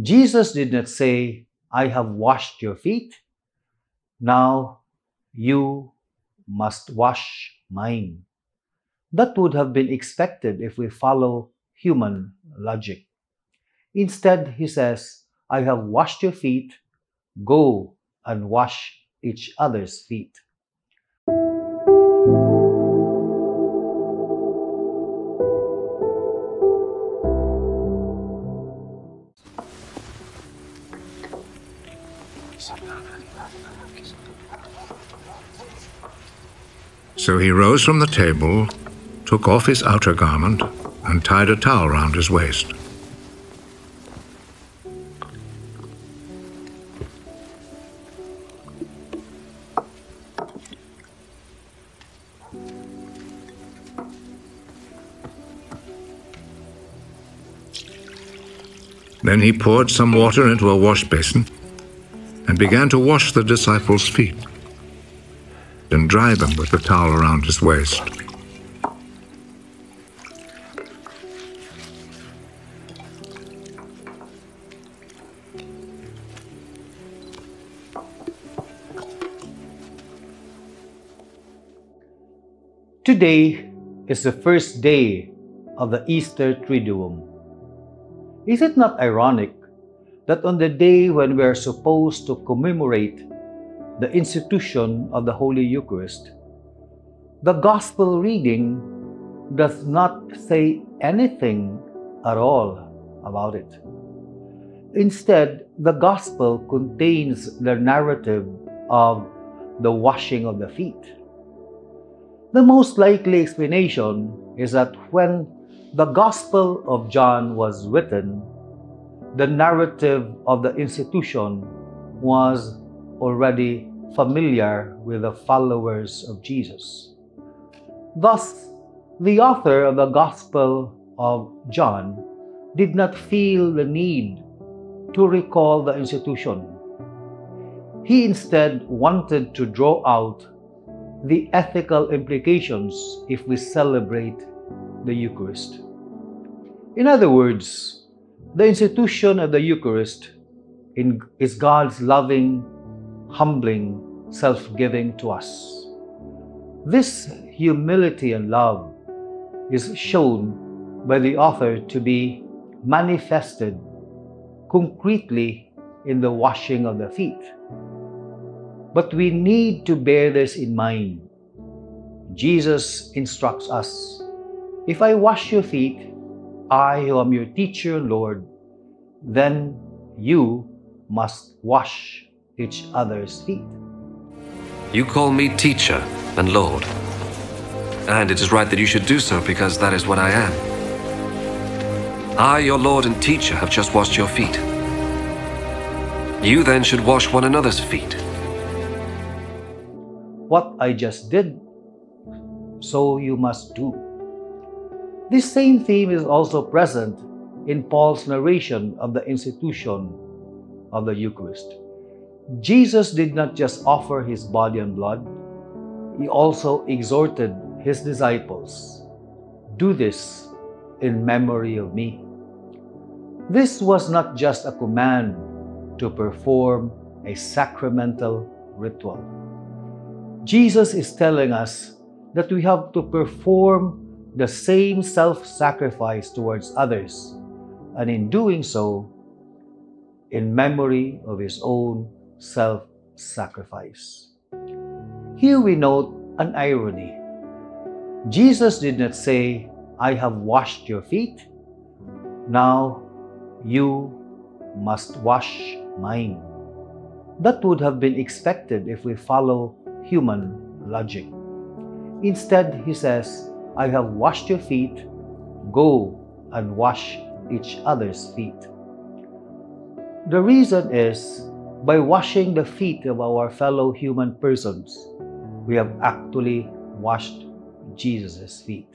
Jesus did not say, I have washed your feet. Now you must wash mine. That would have been expected if we follow human logic. Instead, he says, I have washed your feet. Go and wash each other's feet. So he rose from the table, took off his outer garment, and tied a towel round his waist. Then he poured some water into a wash basin and began to wash the disciples' feet and dry them with the towel around his waist. Today is the first day of the Easter Triduum. Is it not ironic that on the day when we are supposed to commemorate the institution of the Holy Eucharist, the Gospel reading does not say anything at all about it? Instead, the Gospel contains the narrative of the washing of the feet. The most likely explanation is that when the Gospel of John was written, the narrative of the institution was already familiar with the followers of Jesus. Thus, the author of the Gospel of John did not feel the need to recall the institution. He instead wanted to draw out the ethical implications if we celebrate the Eucharist. In other words, the institution of the Eucharist is God's loving, humbling, self-giving to us. This humility and love is shown by the author to be manifested concretely in the washing of the feet. But we need to bear this in mind. Jesus instructs us, if I wash your feet, I who am your teacher and Lord, then you must wash each other's feet. You call me teacher and Lord, and it is right that you should do so because that is what I am. I, your Lord and teacher, have just washed your feet. You then should wash one another's feet. What I just did, so you must do. This same theme is also present in Paul's narration of the institution of the Eucharist. Jesus did not just offer his body and blood, he also exhorted his disciples, do this in memory of me. This was not just a command to perform a sacramental ritual. Jesus is telling us that we have to perform the same self-sacrifice towards others, and in doing so, in memory of his own self-sacrifice. Here we note an irony. Jesus did not say, I have washed your feet. Now you must wash mine. That would have been expected if we follow human logic. Instead, he says, I have washed your feet. Go and wash each other's feet. The reason is, by washing the feet of our fellow human persons, we have actually washed Jesus' feet.